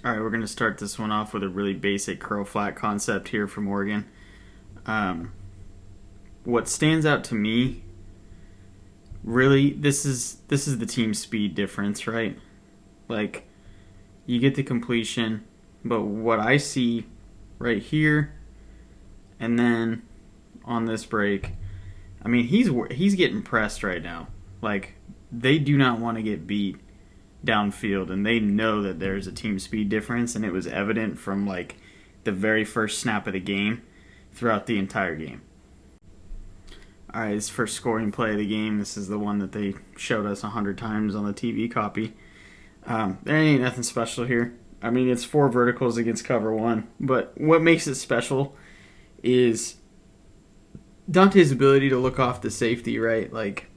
All right, we're going to start this one off with a really basic curl flat concept here from Oregon. What stands out to me, really, this is the team speed difference, right? Like, you get the completion, but what I see right here, and then on this break, I mean, he's getting pressed right now. Like, they do not want to get beat downfield, and they know that there's a team speed difference, and it was evident from like the very first snap of the game throughout the entire game. All right, this first scoring play of the game. This is the one that they showed us 100 times on the TV copy. There ain't nothing special here. I mean, it's 4 verticals against cover 1, but what makes it special is Dante's ability to look off the safety, right? Like,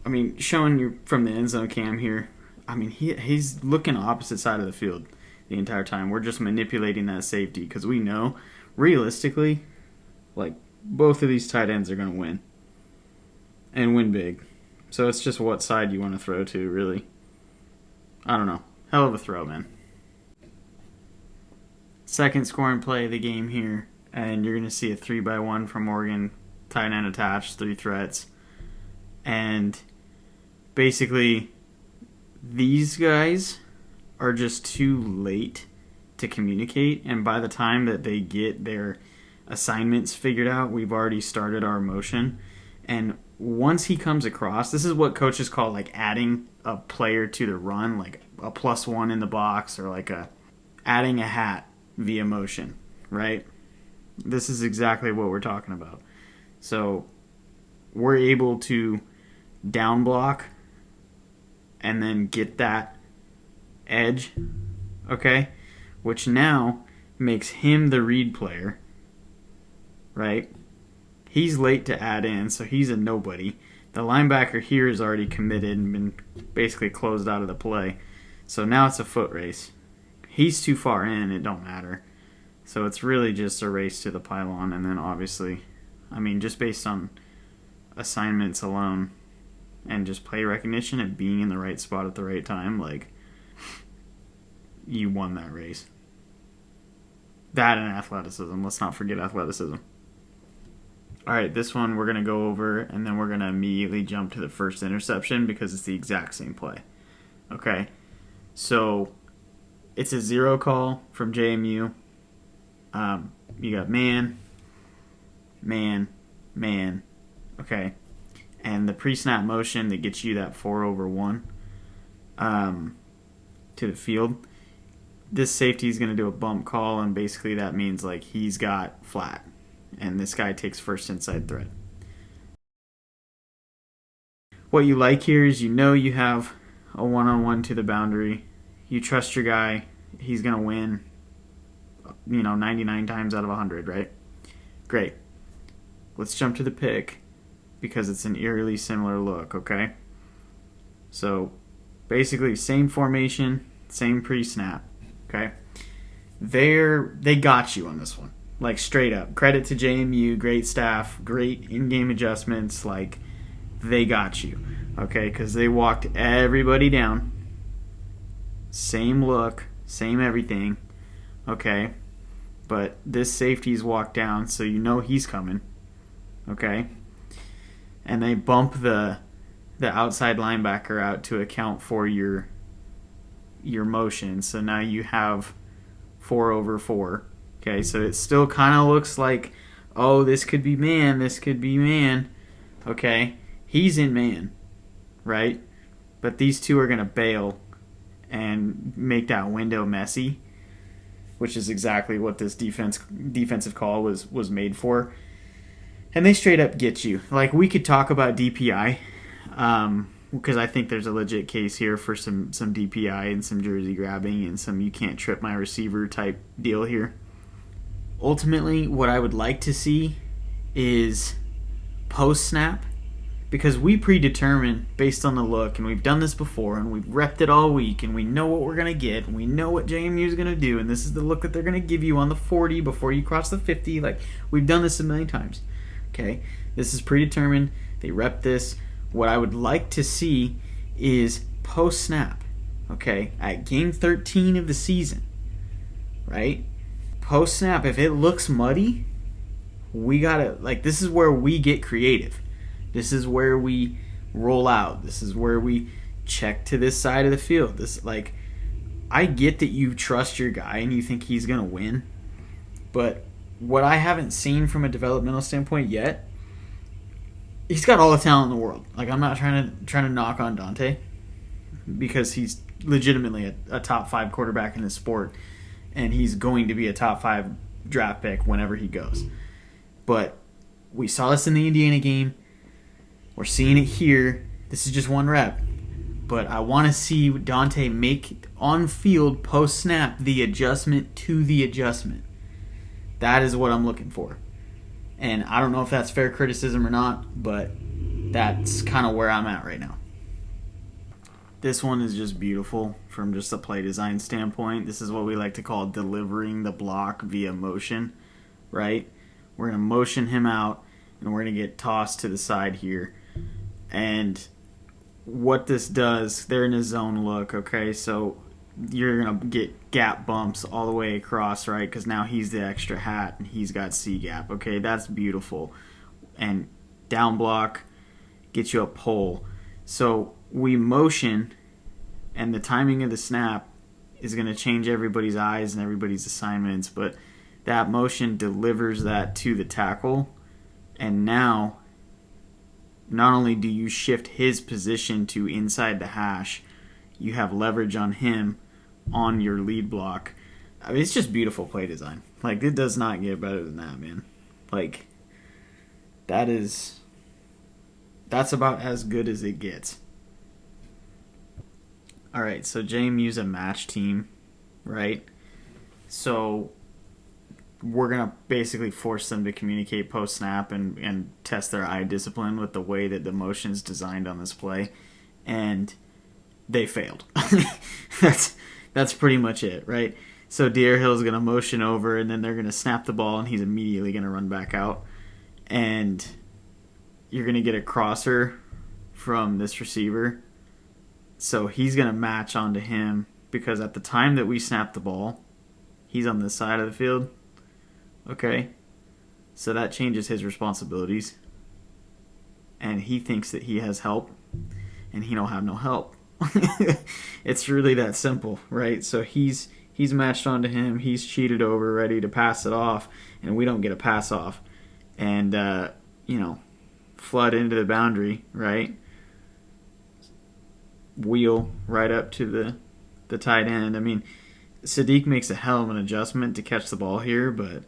I mean, showing you from the end zone cam here, I mean, he's looking opposite side of the field the entire time. We're just manipulating that safety because we know, realistically, like, both of these tight ends are going to win. And win big. So it's just what side you want to throw to, really. I don't know. Hell of a throw, man. Second scoring play of the game here, and you're going to see a 3-by-1 from Oregon, tight end attached, 3 threats. And basically, these guys are just too late to communicate, and by the time that they get their assignments figured out, we've already started our motion. And once he comes across, this is what coaches call like adding a player to the run, like a +1 in the box, or like adding a hat via motion, right? This is exactly what we're talking about. So we're able to down block and then get that edge, okay? Which now makes him the read player, right? He's late to add in, so he's a nobody. The linebacker here is already committed and been basically closed out of the play. So now it's a foot race. He's too far in, it don't matter. So it's really just a race to the pylon, and then obviously, I mean, just based on assignments alone and just play recognition and being in the right spot at the right time, like, you won that race. That and athleticism. Let's not forget athleticism. All right, this one we're going to go over, and then we're going to immediately jump to the first interception because it's the exact same play. Okay, so it's a 0 call from JMU. You got man, okay, and the pre-snap motion that gets you that 4/1 to the field. This safety is going to do a bump call, and basically that means like he's got flat, and this guy takes first inside threat. What you like here is you have a 1-on-1 to the boundary. You trust your guy. He's going to win, 99 times out of 100, right? Great. Let's jump to the pick because it's an eerily similar look, okay? So basically same formation, same pre-snap, okay? They got you on this one. Like, straight up. Credit to JMU, great staff, great in-game adjustments. Like, they got you, okay? Because they walked everybody down. Same look, same everything, okay? But this safety's walked down, so you know he's coming, okay? And they bump the outside linebacker out to account for your motion. So now you have 4/4. Okay, so it still kind of looks like, oh, this could be man. Okay, he's in man, right? But these two are going to bail and make that window messy, which is exactly what this defensive call was made for. And they straight up get you. Like, we could talk about DPI, because I think there's a legit case here for some DPI and some jersey grabbing and some you can't trip my receiver type deal here. Ultimately, what I would like to see is post-snap, because we predetermine based on the look, and we've done this before, and we've repped it all week, and we know what we're going to get, and we know what JMU is going to do, and this is the look that they're going to give you on the 40 before you cross the 50. Like, we've done this a million times. Okay? This is predetermined. They rep this. What I would like to see is post-snap. Okay, at game 13 of the season, right? Post snap, if it looks muddy, we gotta, like, this is where we get creative. This is where we roll out. This is where we check to this side of the field. This, like, I get that you trust your guy and you think he's gonna win, but what I haven't seen from a developmental standpoint yet, he's got all the talent in the world. Like, I'm not trying to knock on Dante, because he's legitimately a top 5 quarterback in the sport, and he's going to be a top 5 draft pick whenever he goes. But we saw this in the Indiana game. We're seeing it here. This is just one rep. But I want to see Dante make on field post snap the adjustment to the adjustment. That is what I'm looking for. And I don't know if that's fair criticism or not, but that's kind of where I'm at right now. This one is just beautiful from just a play design standpoint. This is what we like to call delivering the block via motion, right? We're going to motion him out, and we're going to get tossed to the side here. And what this does, they're in a zone look, okay? So you're going to get gap bumps all the way across, right? Because now he's the extra hat, and he's got C gap, okay? That's beautiful. And down block gets you a pull. So we motion, and the timing of the snap is going to change everybody's eyes and everybody's assignments, but that motion delivers that to the tackle, and now not only do you shift his position to inside the hash, you have leverage on him on your lead block. I mean, it's just beautiful play design. Like, it does not get better than that, man. Like, that's about as good as it gets. All right, so JMU's a match team, right? So we're going to basically force them to communicate post-snap and test their eye discipline with the way that the motion's designed on this play. And they failed. That's pretty much it, right? So Deerhill's going to motion over, and then they're going to snap the ball, and he's immediately going to run back out. And you're going to get a crosser from this receiver. So he's going to match onto him, because at the time that we snap the ball, he's on this side of the field. Okay? So that changes his responsibilities. And he thinks that he has help, and he don't have no help. It's really that simple, right? So he's matched onto him, he's cheated over, ready to pass it off, and we don't get a pass off. And, flood into the boundary, right? Wheel right up to the tight end. I mean, Sadiq makes a hell of an adjustment to catch the ball here, but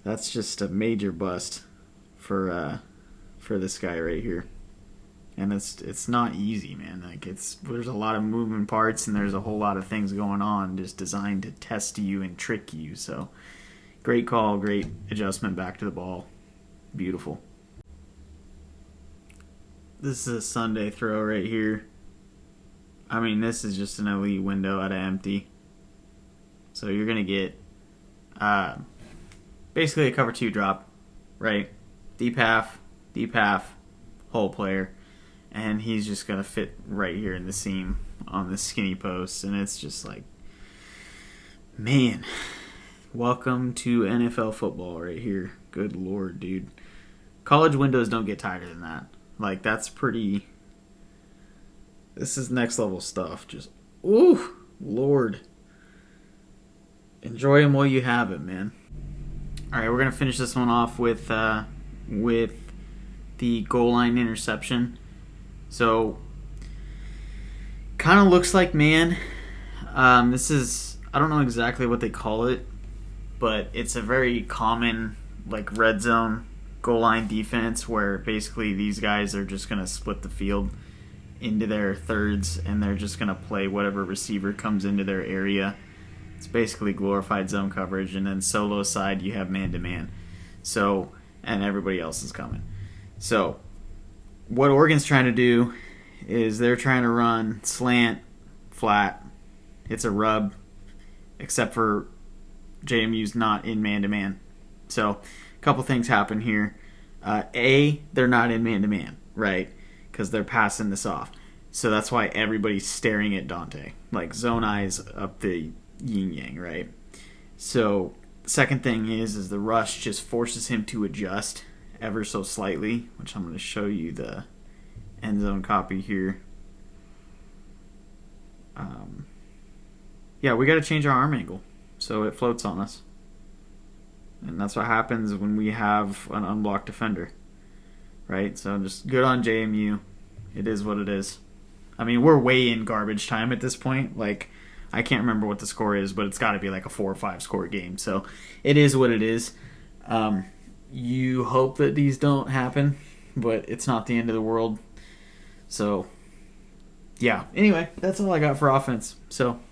that's just a major bust for this guy right here. And it's not easy, man. Like, there's a lot of moving parts, and there's a whole lot of things going on just designed to test you and trick you. So great call, great adjustment back to the ball. Beautiful. This is a Sunday throw right here. I mean, this is just an elite window out of empty. So you're going to get basically a cover 2 drop, right? Deep half, hole player. And he's just going to fit right here in the seam on the skinny post. And it's just like, man, welcome to NFL football right here. Good Lord, dude. College windows don't get tighter than that. Like, that's pretty... This is next level stuff. Just, ooh, Lord. Enjoy them while you have it, man. All right, we're going to finish this one off with the goal line interception. So, kind of looks like man. This is, I don't know exactly what they call it, but it's a very common, like, red zone goal line defense where basically these guys are just going to split the field into their thirds, and they're just going to play whatever receiver comes into their area. It's basically glorified zone coverage, and then solo side you have man-to-man. So, and everybody else is coming. So, what Oregon's trying to do is they're trying to run slant, flat. It's a rub, except for JMU's not in man-to-man. So, a couple things happen here. They're not in man-to-man, right? Because they're passing this off. So that's why everybody's staring at Dante, like zone eyes up the yin yang, right? So second thing is the rush just forces him to adjust ever so slightly, which I'm going to show you the end zone copy here. Yeah, we got to change our arm angle so it floats on us. And that's what happens when we have an unblocked defender, right? So just good on JMU. It is what it is. I mean, we're way in garbage time at this point. Like, I can't remember what the score is, but it's got to be like a 4 or 5 score game. So it is what it is. You hope that these don't happen, but it's not the end of the world. So, yeah. Anyway, that's all I got for offense. So